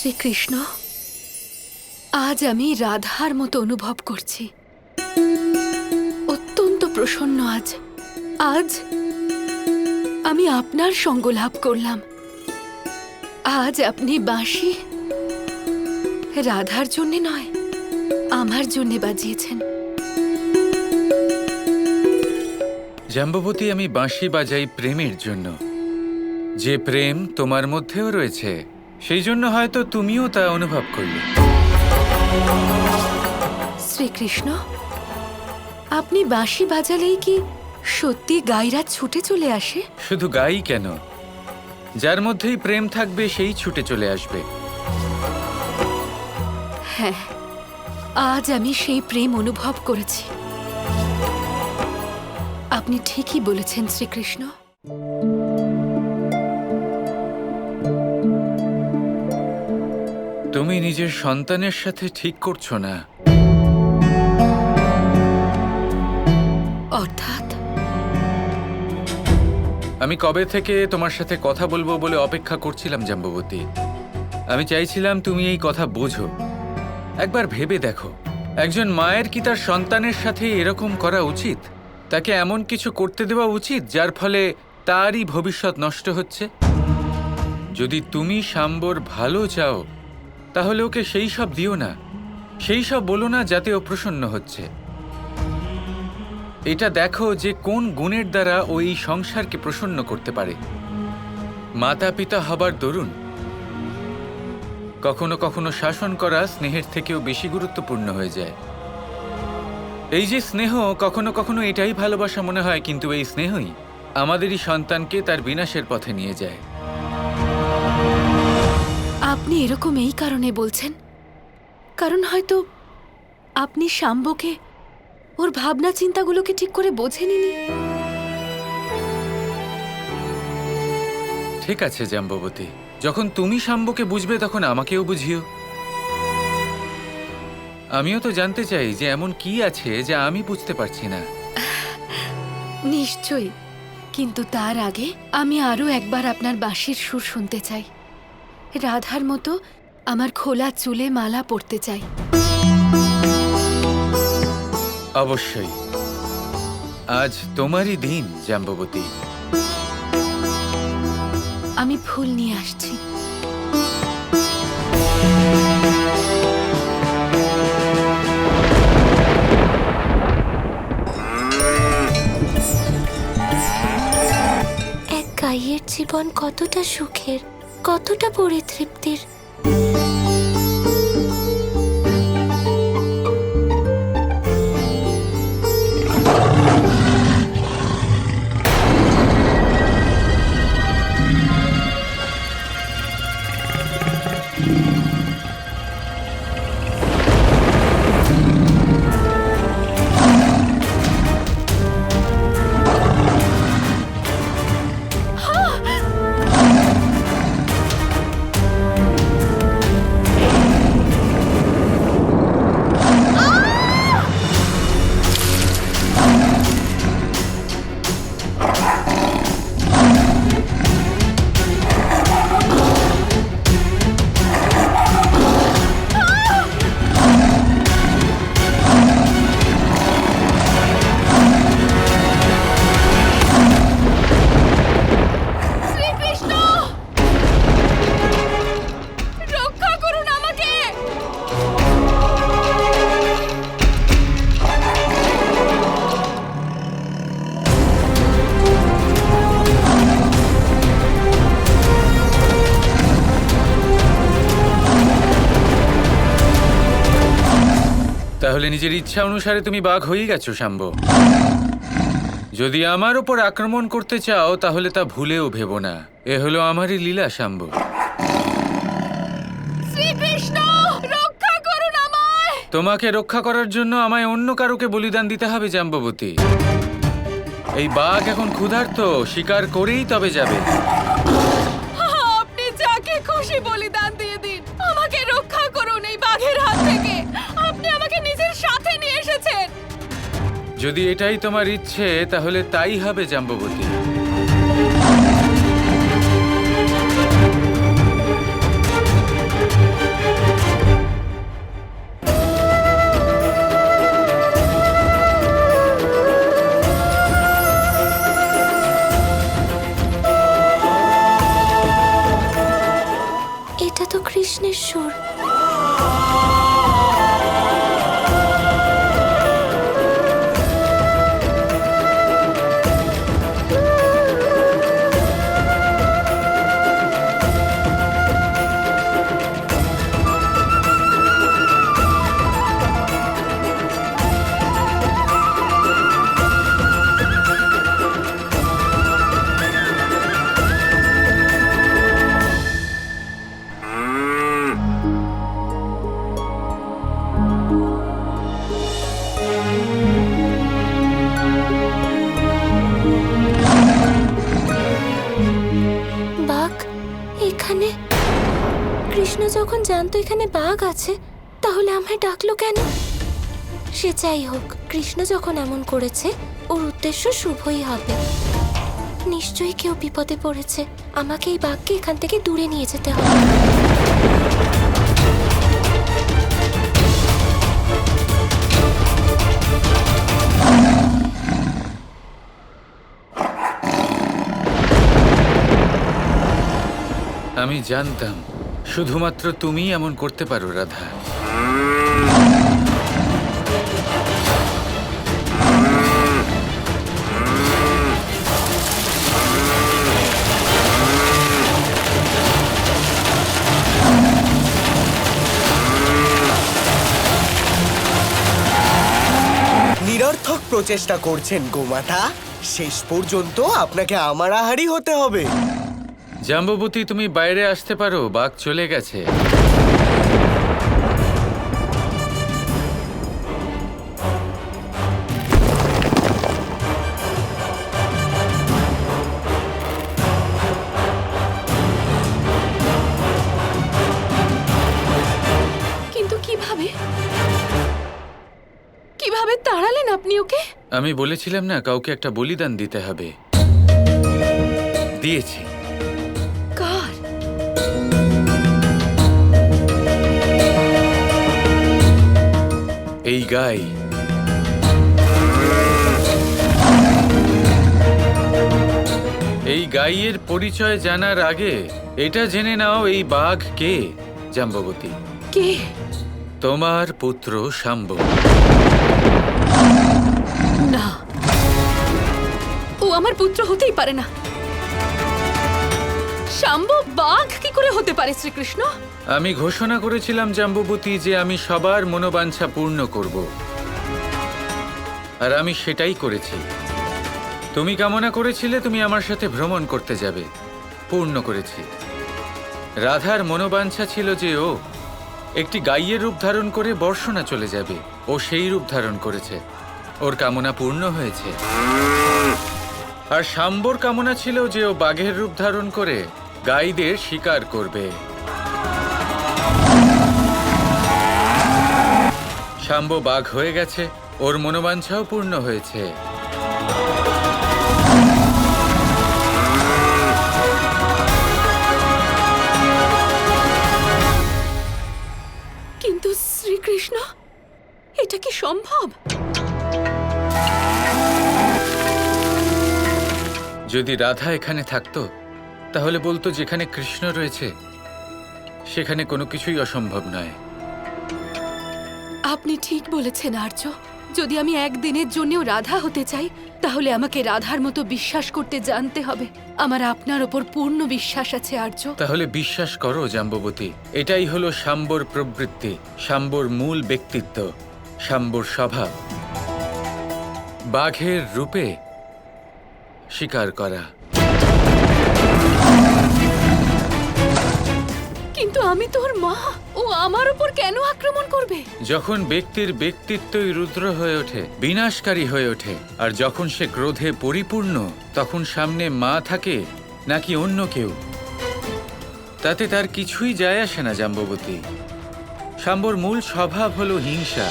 শ্রীকৃষ্ণ, আজ আমি রাধার মতো অনুভব করছি। অত্যন্ত প্রসন্ন আজ। আজ আমি আপনার সঙ্গ লাভ করলাম। আজ আপনি বাঁশি রাধার জন্যে নয়, আমার জন্যে বাজিয়েছেন। জাম্ববতী, আমি বাঁশি বাজাই প্রেমের জন্য। যে প্রেম তোমার মধ্যেও রয়েছে, সেই জন্য হয়তো তুমিও তা অনুভব করলে। শ্রীকৃষ্ণ, আপনি বাঁশি বাজালেই কি সত্যি গাইরা ছুটে চলে আসে? শুধু গাই কেন, যার মধ্যেই প্রেম থাকবে সেই ছুটে চলে আসবে। হ্যাঁ, আজ আমি সেই প্রেম অনুভব করেছি। আপনি ঠিকই বলেছেন শ্রীকৃষ্ণ। তুমি নিজের সন্তানের সাথে ঠিক করছো না। অর্থাৎ? আমি কবে থেকে তোমার সাথে কথা বলবো বলে অপেক্ষা করছিলাম জাম্ববতী। আমি চাইছিলাম তুমি এই কথা বোঝো। একবার ভেবে দেখো, একজন মায়ের কি তার সন্তানের সাথে এরকম করা উচিত? তাকে এমন কিছু করতে দেওয়া উচিত যার ফলে তারই ভবিষ্যৎ নষ্ট হচ্ছে? যদি তুমি শাম্বর ভালো চাও, তাহলে ওকে সেই সব দিও না, সেই সব বলো না যাতে ও প্রসন্ন হচ্ছে। এটা দেখো যে কোন গুণের দ্বারা ও এই সংসারকে প্রসন্ন করতে পারে। মাতা পিতা হবার দরুন কখনো কখনো শাসন করা স্নেহের থেকেও বেশি গুরুত্বপূর্ণ হয়ে যায়। এই যে স্নেহ, কখনো কখনো এটাই ভালোবাসা মনে হয়, কিন্তু এই স্নেহই আমাদেরই সন্তানকে তার বিনাশের পথে নিয়ে যায়। আপনি এরকম এই কারণে বলছেন, কারণ হয়তো আপনি শাম্বকে, ওর ভাবনা চিন্তাগুলোকে ঠিক করে বোঝেননি। ঠিক আছে জাম্ববতী, যখন তুমি শাম্বকে বুঝবে তখন আমাকেও বুঝিও। আমিও তো জানতে চাই যে এমন কি আছে যা আমি বুঝতে পারছি না। নিশ্চয়ই, কিন্তু তার আগে আমি আরো একবার আপনার বাঁশির সুর শুনতে চাই। রাধার মতো আমার খোলা চুলে মালা পরতে চাই। অবশ্যই, আজ তোমারই দিন জাম্ববতী। আমি ফুল নিয়ে আসছি। এক গাইয়ের জীবন কতটা সুখের, কতটা পরিতৃপ্তির। তাহলে নিজের ইচ্ছা অনুসারে তুমি বাঘ হয়ে গেছো শাম্ব। যদি আমার ওপর আক্রমণ করতে চাও তাহলে তা ভুলেও ভেবো না। এ হলো আমারই লীলা শাম্ব। শ্রীকৃষ্ণ, রক্ষা করুন আমায়! তোমাকে রক্ষা করার জন্য আমায় অন্য কারোকে বলিদান দিতে হবে জাম্ববতী। এই বাঘ এখন ক্ষুধার্ত, শিকার করেই তবে যাবে। আপনি যাকে খুশি বলিদান দিয়ে দিন, আমাকে রক্ষা করুন এই বাঘের হাত থেকে। আপনি আমাকে নিজের সাথে নিয়ে এসেছেন। যদি এটাই তোমার ইচ্ছে তাহলে তাই হবে জাম্ববতী। তো কৃষ্ণের সুর। বাঘ এখানে? কৃষ্ণ যখন জানতো এখানে বাঘ আছে, তাহলে আমায় ডাকলো কেন? সে যাই হোক, কৃষ্ণ যখন এমন করেছে, ওর উদ্দেশ্য শুভই হবে। নিশ্চয়ই কেউ বিপদে পড়েছে। আমাকে এই বাঘকে এখান থেকে দূরে নিয়ে যেতে হবে। আমি জানতাম শুধুমাত্র তুমিই এমন করতে পারো রাধা। নিরর্থক প্রচেষ্টা করছেন গোমাতা। শেষ পর্যন্ত আপনাকে আমার আহারই হতে হবে। জাম্ববতী, তুমি বাইরে আসতে পারো, বাঘ চলে গেছে। কিন্তু কিভাবে কিভাবে তাড়ালেন আপনি ওকে? আমি বলেছিলাম না, কাউকে একটা বলিদান দিতে হবে। দিয়েছি। কার? এই গাই। এই গাইয়ের পরিচয় জানার আগে এটা জেনে নাও, এই বাঘ কে জাম্ববতী? কে? তোমার পুত্র শাম্ব। না, ও আমার পুত্র হতেই পারে না। শাম্ব বাঘ কি করে হতে পারে শ্রীকৃষ্ণ? আমি ঘোষণা করেছিলাম জাম্ববতী যে আমি সবার মনোবাঞ্ছা পূর্ণ করব, আর আমি সেটাই করেছি। তুমি কামনা করেছিলে তুমি আমার সাথে ভ্রমণ করতে যাবে, পূর্ণ করেছি। রাধার মনোবাঞ্ছা ছিল যে ও একটি গাইয়ের রূপ ধারণ করে বর্ষণা চলে যাবে। ও সেই রূপ ধারণ করেছে, ওর কামনা পূর্ণ হয়েছে। আর শাম্বর কামনা ছিল যে ও বাঘের রূপ ধারণ করে গাইদের শিকার করবে। শাম্ব বাঘ হয়ে গেছে, ওর মনোবাঞ্ছাও পূর্ণ হয়েছে। কিন্তু শ্রীকৃষ্ণ, এটা কি সম্ভব? যদি রাধা এখানে থাকতো তাহলে বলতো যেখানে কৃষ্ণ রয়েছে সেখানে কোনো কিছুই অসম্ভব নয়। আপনি ঠিক বলেছেন আর্য। যদি আমি একদিনের জন্যও রাধা হতে চাই, তাহলে আমাকে রাধার মতো বিশ্বাস করতে জানতে হবে। আমার আপনার ওপর পূর্ণ বিশ্বাস আছে আর্য। তাহলে বিশ্বাস করো জাম্ববতী, এটাই হলো শাম্বর প্রবৃত্তি, শাম্বর মূল ব্যক্তিত্ব, শাম্বর স্বভাব। বাঘের রূপে শিকার করা। কিন্তু আমি তোর মা, ও আমার উপর কেন আক্রমণ করবে? যখন ব্যক্তির ব্যক্তিত্বই রুদ্র হয়ে ওঠে, বিনাশকারী হয়ে ওঠে, আর যখন সে ক্রোধে পরিপূর্ণ, তখন সামনে মা থাকে নাকি অন্য কেউ, তাতে তার কিছুই যায় আসে না জাম্ববতী। শাম্বর মূল স্বভাব হলো হিংসা।